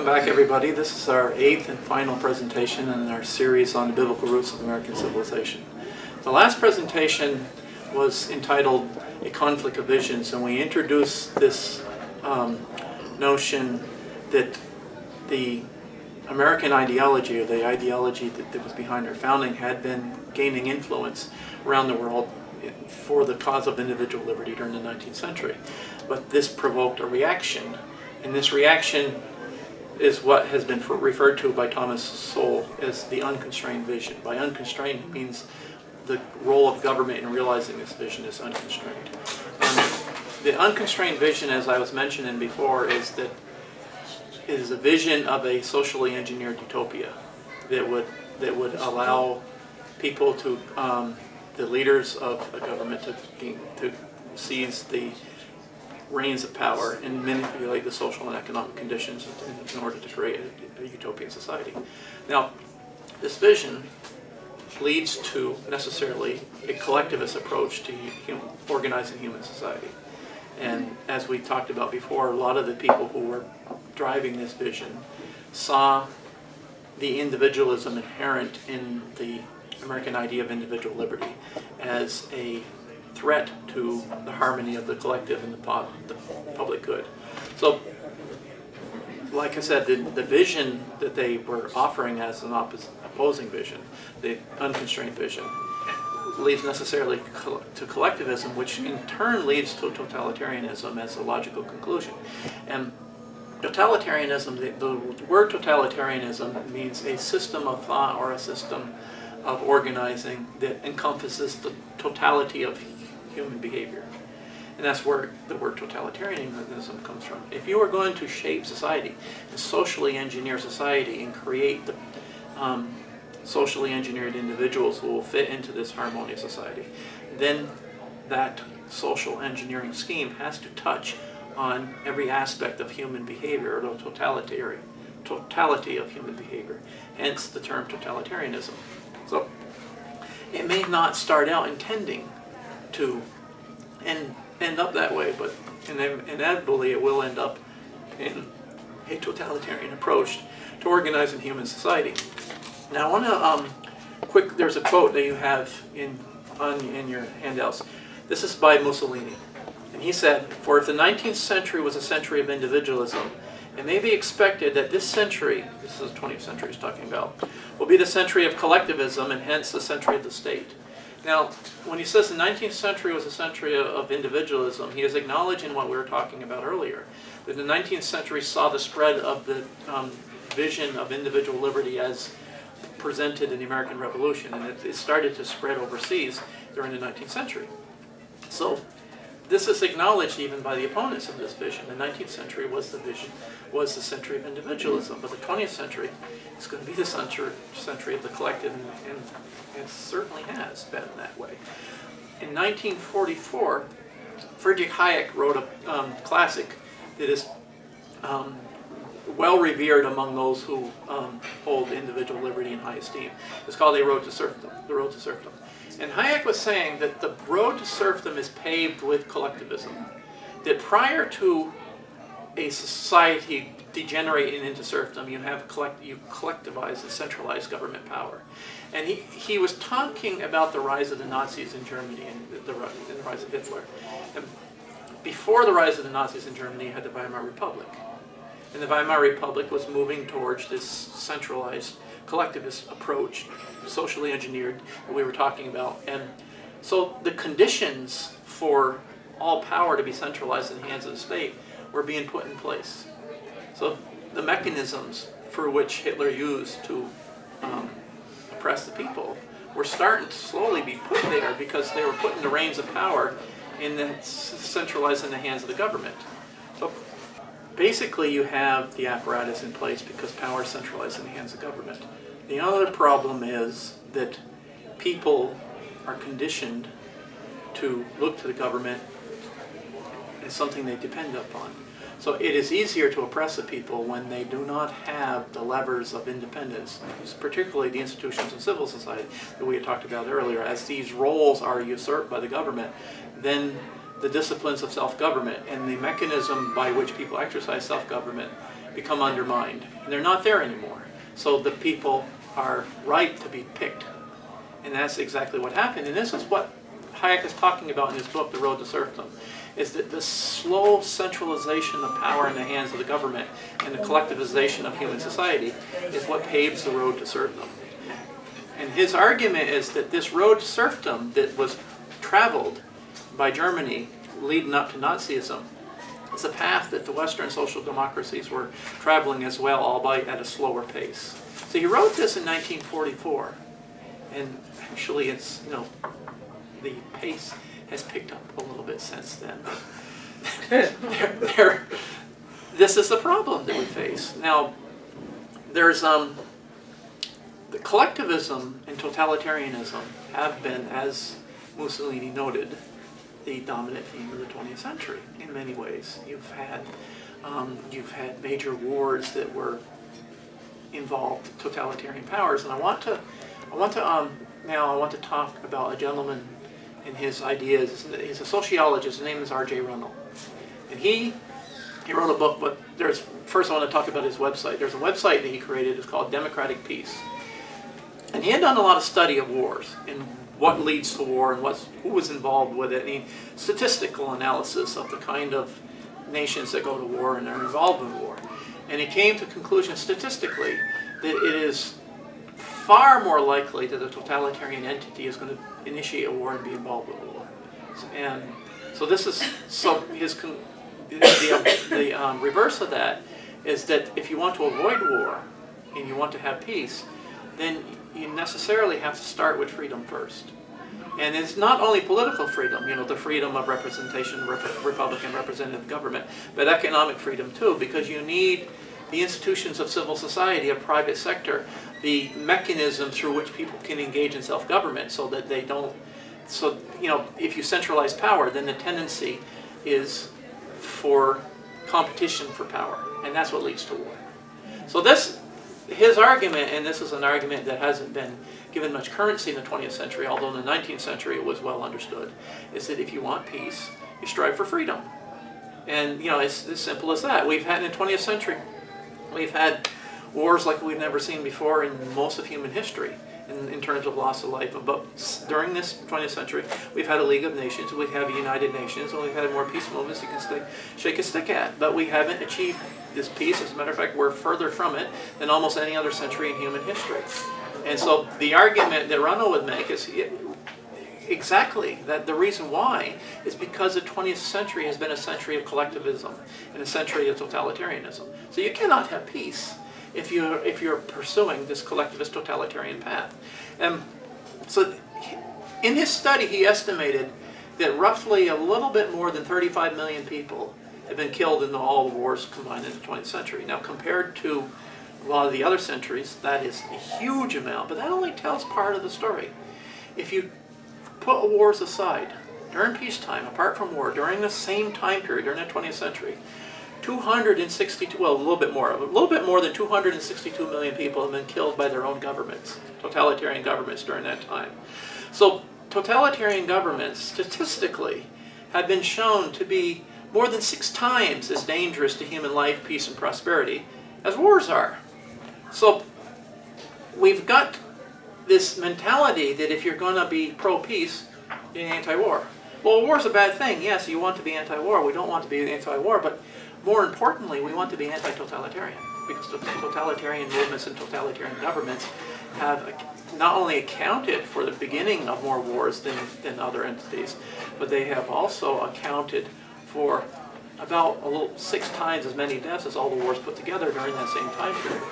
Welcome back, everybody. This is our 8th and final presentation in our series on the biblical roots of American civilization. The last presentation was entitled A Conflict of Visions, and we introduced this notion that the American ideology, or the ideology that was behind our founding, had been gaining influence around the world for the cause of individual liberty during the 19th century. But this provoked a reaction, and this reaction is what has been referred to by Thomas Sowell as the unconstrained vision. By unconstrained, it means the role of government in realizing this vision is unconstrained. And the unconstrained vision, as I was mentioning before, is a vision of a socially engineered utopia that would allow people to, the leaders of a government, to seize the reins of power and manipulate the social and economic conditions in order to create a utopian society. Now, this vision leads to necessarily a collectivist approach to organizing human society. And as we talked about before, a lot of the people who were driving this vision saw the individualism inherent in the American idea of individual liberty as a threat to the harmony of the collective and the public good. So, like I said, the vision that they were offering as an opposing vision, the unconstrained vision, leads necessarily to collectivism, which in turn leads to totalitarianism as a logical conclusion. And totalitarianism, the word totalitarianism means a system of thought or a system of organizing that encompasses the totality of human behavior. And that's where the word totalitarianism comes from. If you are going to shape society and socially engineer society and create the socially engineered individuals who will fit into this harmonious society, then that social engineering scheme has to touch on every aspect of human behavior, or the totality of human behavior. Hence the term totalitarianism. So it may not start out intending to end up that way, but inevitably it will end up in a totalitarian approach to organizing human society. Now I want to there's a quote that you have in your handouts. This is by Mussolini, and he said, "For if the 19th century was a century of individualism, it may be expected that this century," this is the 20th century he's talking about, "will be the century of collectivism and hence the century of the state." Now, when he says the 19th century was a century of individualism, he is acknowledging what we were talking about earlier, that the 19th century saw the spread of the vision of individual liberty as presented in the American Revolution, and it started to spread overseas during the 19th century. So this is acknowledged even by the opponents of this vision. The 19th century was the century of individualism, but the 20th century is going to be the century of the collective, and it certainly has been that way. In 1944, Friedrich Hayek wrote a classic that is well revered among those who hold individual liberty in high esteem. It's called The Road to Serfdom. The Road to Serfdom. And Hayek was saying that the road to serfdom is paved with collectivism. That prior to a society degenerating into serfdom, you collectivize and centralize government power. And he was talking about the rise of the Nazis in Germany and the rise of Hitler. And before the rise of the Nazis in Germany, you had the Weimar Republic. And the Weimar Republic was moving towards this centralized collectivist approach, socially engineered, that we were talking about. And so the conditions for all power to be centralized in the hands of the state were being put in place. So the mechanisms for which Hitler used to oppress the people were starting to slowly be put there because they were putting the reins of power centralized in the hands of the government. So basically you have the apparatus in place because power is centralized in the hands of government. The other problem is that people are conditioned to look to the government as something they depend upon. So it is easier to oppress the people when they do not have the levers of independence, particularly the institutions of civil society that we had talked about earlier. As these roles are usurped by the government, then the disciplines of self-government and the mechanism by which people exercise self-government become undermined. And they're not there anymore. So the people are right to be picked. And that's exactly what happened. And this is what Hayek is talking about in his book, The Road to Serfdom, is that the slow centralization of power in the hands of the government and the collectivization of human society is what paves the road to serfdom. And his argument is that this road to serfdom that was traveled by Germany leading up to Nazism is a path that the Western social democracies were traveling as well, albeit at a slower pace. So he wrote this in 1944, and actually it's, you know, the pace has picked up a little bit since then. This is the problem that we face. Now, there's the collectivism and totalitarianism have been, as Mussolini noted, the dominant theme of the 20th century in many ways. You've had major wars that were involved totalitarian powers, and I want to talk about a gentleman and his ideas. He's a sociologist. His name is R.J. Runnell, and he wrote a book. But first I want to talk about his website. There's a website that he created. It's called Democratic Peace, and he had done a lot of study of wars and what leads to war and who was involved with it. And statistical analysis of the kind of nations that go to war and are involved in war, and he came to the conclusion statistically that it is far more likely that a totalitarian entity is going to initiate a war and be involved with a war. And so this is the reverse of that is that if you want to avoid war and you want to have peace, then you necessarily have to start with freedom first. And it's not only political freedom, you know, the freedom of representation, Republican representative government, but economic freedom too, because you need the institutions of civil society, of private sector, the mechanism through which people can engage in self-government so that they don't, so, you know, if you centralize power, then the tendency is for competition for power, and that's what leads to war. So his argument, and this is an argument that hasn't been given much currency in the 20th century, although in the 19th century it was well understood, is that if you want peace, you strive for freedom. And, you know, it's as simple as that. We've had in the 20th century, we've had wars like we've never seen before in most of human history in terms of loss of life. But during this 20th century, we've had a League of Nations, we have a United Nations, and we've had more peace movements you can shake a stick at. But we haven't achieved this peace. As a matter of fact, we're further from it than almost any other century in human history. And so the argument that Runnell would make is exactly that the reason why is because the 20th century has been a century of collectivism and a century of totalitarianism. So you cannot have peace if you're pursuing this collectivist totalitarian path. And so in his study he estimated that roughly a little bit more than 35 million people have been killed in all the wars combined in the 20th century. Now compared to a lot of the other centuries, that is a huge amount, but that only tells part of the story. If you put wars aside, during peacetime, apart from war, during the same time period, during the 20th century, 262, well, a little bit more than 262 million people have been killed by their own governments, totalitarian governments during that time. So totalitarian governments, statistically, have been shown to be more than 6 times as dangerous to human life, peace, and prosperity as wars are. So we've got this mentality that if you're going to be pro-peace, you're anti-war. Well, war is a bad thing. Yes, you want to be anti-war. We don't want to be anti-war, but more importantly, we want to be anti-totalitarian, because the totalitarian movements and totalitarian governments have not only accounted for the beginning of more wars than other entities, but they have also accounted for about 6 times as many deaths as all the wars put together during that same time period.